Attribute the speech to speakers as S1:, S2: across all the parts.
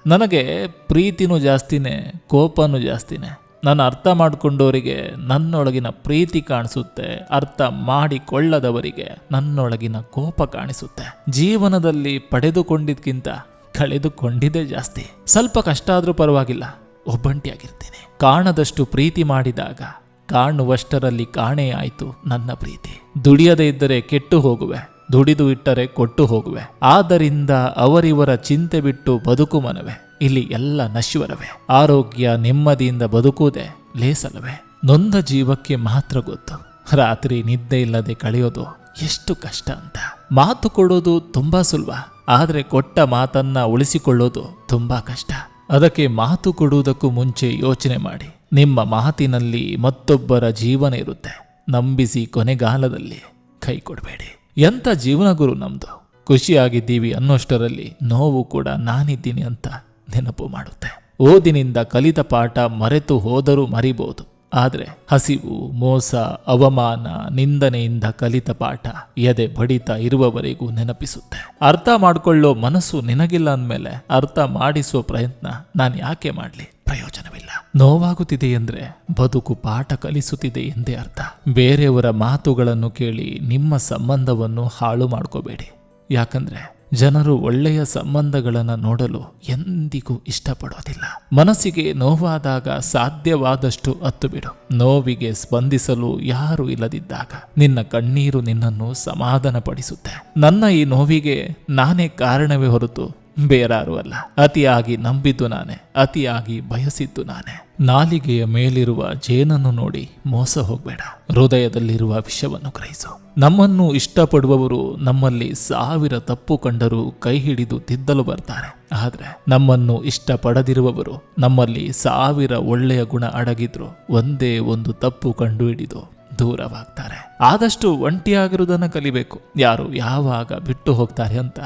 S1: ನನಗೆ ಪ್ರೀತಿನೂ ಜಾಸ್ತಿನೇ, ಕೋಪನೂ ಜಾಸ್ತಿನೇ. ನಾನು ಅರ್ಥ ಮಾಡಿಕೊಂಡವರಿಗೆ ನನ್ನೊಳಗಿನ ಪ್ರೀತಿ ಕಾಣಿಸುತ್ತೆ, ಅರ್ಥ ಮಾಡಿಕೊಳ್ಳದವರಿಗೆ ನನ್ನೊಳಗಿನ ಕೋಪ ಕಾಣಿಸುತ್ತೆ. ಜೀವನದಲ್ಲಿ ಪಡೆದುಕೊಂಡಿದ್ಕಿಂತ ಕಳೆದುಕೊಂಡಿದ್ದೇ ಜಾಸ್ತಿ. ಸ್ವಲ್ಪ ಕಷ್ಟ ಆದರೂ ಪರವಾಗಿಲ್ಲ, ಒಬ್ಬಂಟಿಯಾಗಿರ್ತೀನಿ. ಕಾಣದಷ್ಟು ಪ್ರೀತಿ ಮಾಡಿದಾಗ ಕಾಣುವಷ್ಟರಲ್ಲಿ ಕಾಣೆ ಆಯಿತು ನನ್ನ ಪ್ರೀತಿ. ದುಡಿಯದೇ ಇದ್ದರೆ ಕೆಟ್ಟು ಹೋಗುವೆ, ದುಡಿದು ಇಟ್ಟರೆ ಕೊಟ್ಟು ಹೋಗುವೆ. ಆದ್ದರಿಂದ ಅವರಿವರ ಚಿಂತೆ ಬಿಟ್ಟು ಬದುಕು ಮನವೇ. ಇಲ್ಲಿ ಎಲ್ಲ ನಶ್ವರವೇ. ಆರೋಗ್ಯ ನೆಮ್ಮದಿಯಿಂದ ಬದುಕುವುದೇ ಲೇಸಲ್ಲವೇ. ನೊಂದ ಜೀವಕ್ಕೆ ಮಾತ್ರ ಗೊತ್ತು ರಾತ್ರಿ ನಿದ್ದೆ ಇಲ್ಲದೆ ಕಳೆಯೋದು ಎಷ್ಟು ಕಷ್ಟ ಅಂತ. ಮಾತು ಕೊಡೋದು ತುಂಬಾ ಸುಲಭ, ಆದರೆ ಕೊಟ್ಟ ಮಾತನ್ನ ಉಳಿಸಿಕೊಳ್ಳೋದು ತುಂಬಾ ಕಷ್ಟ. ಅದಕ್ಕೆ ಮಾತು ಕೊಡುವುದಕ್ಕೂ ಮುಂಚೆ ಯೋಚನೆ ಮಾಡಿ. ನಿಮ್ಮ ಮಾತಿನಲ್ಲಿ ಮತ್ತೊಬ್ಬರ ಜೀವನ ಇರುತ್ತೆ. ನಂಬಿಸಿ ಕೊನೆಗಾಲದಲ್ಲಿ ಕೈ ಕೊಡಬೇಡಿ. ಎಂಥ ಜೀವನ ಗುರು ನಮ್ದು. ಖುಷಿಯಾಗಿದ್ದೀವಿ ಅನ್ನೋಷ್ಟರಲ್ಲಿ ನೋವು ಕೂಡ ನಾನಿದ್ದೀನಿ ಅಂತ ನೆನಪು ಮಾಡುತ್ತೆ. ಓದಿನಿಂದ ಕಲಿತ ಪಾಠ ಮರೆತು ಹೋದರೂ ಮರಿಬಹುದು, ಆದರೆ ಹಸಿವು, ಮೋಸ, ಅವಮಾನ, ನಿಂದನೆಯಿಂದ ಕಲಿತ ಪಾಠ ಎದೆ ಬಡಿತ ಇರುವವರೆಗೂ ನೆನಪಿಸುತ್ತೆ. ಅರ್ಥ ಮಾಡಿಕೊಳ್ಳೋ ಮನಸ್ಸು ನಿನಗಿಲ್ಲ ಅಂದಮೇಲೆ ಅರ್ಥ ಮಾಡಿಸೋ ಪ್ರಯತ್ನ ನಾನು ಯಾಕೆ ಮಾಡಲಿ? ಪ್ರಯೋಜನವಿಲ್ಲ. ನೋವಾಗುತ್ತಿದೆ ಎಂದ್ರೆ ಬದುಕು ಪಾಠ ಕಲಿಸುತ್ತಿದೆ ಎಂದೇ ಅರ್ಥ. ಬೇರೆಯವರ ಮಾತುಗಳನ್ನು ಕೇಳಿ ನಿಮ್ಮ ಸಂಬಂಧವನ್ನು ಹಾಳು ಮಾಡ್ಕೋಬೇಡಿ. ಯಾಕಂದ್ರೆ ಜನರು ಒಳ್ಳೆಯ ಸಂಬಂಧಗಳನ್ನು ನೋಡಲು ಎಂದಿಗೂ ಇಷ್ಟಪಡೋದಿಲ್ಲ. ಮನಸ್ಸಿಗೆ ನೋವಾದಾಗ ಸಾಧ್ಯವಾದಷ್ಟು ಅತ್ತು ಬಿಡು. ನೋವಿಗೆ ಸ್ಪಂದಿಸಲು ಯಾರು ಇಲ್ಲದಿದ್ದಾಗ ನಿನ್ನ ಕಣ್ಣೀರು ನಿನ್ನನ್ನು ಸಮಾಧಾನ ಪಡಿಸುತ್ತೆ. ನನ್ನ ಈ ನೋವಿಗೆ ನಾನೇ ಕಾರಣವೇ ಹೊರತು ಬೇರಾರು ಅಲ್ಲ. ಅತಿಯಾಗಿ ನಂಬಿದ್ದು ನಾನೇ, ಅತಿಯಾಗಿ ಬಯಸಿದ್ದು ನಾನೇ. ನಾಲಿಗೆಯ ಮೇಲಿರುವ ಜೇನನ್ನು ನೋಡಿ ಮೋಸ ಹೋಗಬೇಡ, ಹೃದಯದಲ್ಲಿರುವ ವಿಷವನ್ನು ಗ್ರಹಿಸು. ನಮ್ಮನ್ನು ಇಷ್ಟಪಡುವವರು ನಮ್ಮಲ್ಲಿ 1000 ತಪ್ಪು ಕಂಡರೂ ಕೈ ಹಿಡಿದು ತಿದ್ದಲು ಬರ್ತಾರೆ. ಆದ್ರೆ ನಮ್ಮನ್ನು ಇಷ್ಟಪಡದಿರುವವರು ನಮ್ಮಲ್ಲಿ 1000 ಒಳ್ಳೆಯ ಗುಣ ಅಡಗಿದ್ರು ಒಂದೇ ಒಂದು ತಪ್ಪು ಕಂಡು ಹಿಡಿದು ದೂರವಾಗ್ತಾರೆ. ಆದಷ್ಟು ಒಂಟಿಯಾಗಿರುವುದನ್ನು ಕಲಿಬೇಕು. ಯಾರು ಯಾವಾಗ ಬಿಟ್ಟು ಹೋಗ್ತಾರೆ ಅಂತ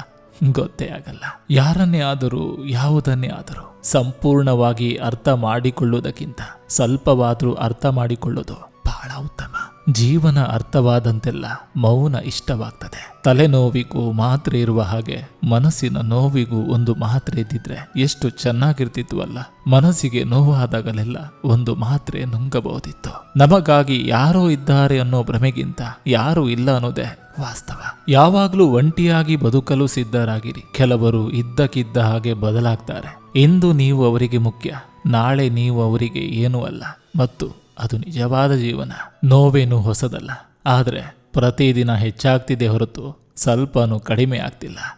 S1: ಗೊತ್ತೇ ಆಗಲ್ಲ. ಯಾರನ್ನೇ ಆದರೂ ಯಾವುದನ್ನೇ ಆದರೂ ಸಂಪೂರ್ಣವಾಗಿ ಅರ್ಥ ಮಾಡಿಕೊಳ್ಳುವುದಕ್ಕಿಂತ ಸ್ವಲ್ಪವಾದರೂ ಅರ್ಥ ಮಾಡಿಕೊಳ್ಳೋದು ಬಹಳ ಉತ್ತಮ. ಜೀವನ ಅರ್ಥವಾದಂತೆಲ್ಲ ಮೌನ ಇಷ್ಟವಾಗ್ತದೆ. ತಲೆನೋವಿಗೂ ಮಾತ್ರೆ ಇರುವ ಹಾಗೆ ಮನಸ್ಸಿನ ನೋವಿಗೂ ಒಂದು ಮಾತ್ರೆ ಇದ್ದಿದ್ರೆ ಎಷ್ಟು ಚೆನ್ನಾಗಿರ್ತಿತ್ತು ಅಲ್ಲ. ಮನಸ್ಸಿಗೆ ನೋವಾದಾಗಲೆಲ್ಲ ಒಂದು ಮಾತ್ರೆ ನುಂಗಬಹುದಿತ್ತು. ನಮಗಾಗಿ ಯಾರೋ ಇದ್ದಾರೆ ಅನ್ನೋ ಭ್ರಮೆಗಿಂತ ಯಾರೂ ಇಲ್ಲ ಅನ್ನೋದೇ ವಾಸ್ತವ. ಯಾವಾಗಲೂ ಒಂಟಿಯಾಗಿ ಬದುಕಲು ಸಿದ್ಧರಾಗಿರಿ. ಕೆಲವರು ಇದ್ದಕ್ಕಿದ್ದ ಹಾಗೆ ಬದಲಾಗ್ತಾರೆ. ಇಂದು ನೀವು ಅವರಿಗೆ ಮುಖ್ಯ, ನಾಳೆ ನೀವು ಅವರಿಗೆ ಏನೂ ಅಲ್ಲ. ಮತ್ತು ಅದು ನಿಜವಾದ ಜೀವನ. ನೋವೇನು ಹೊಸದಲ್ಲ, ಆದರೆ ಪ್ರತಿದಿನ ಹೆಚ್ಚಾಗ್ತಿದೆ ಹೊರತು ಸ್ವಲ್ಪನೂ ಕಡಿಮೆ ಆಗ್ತಿಲ್ಲ.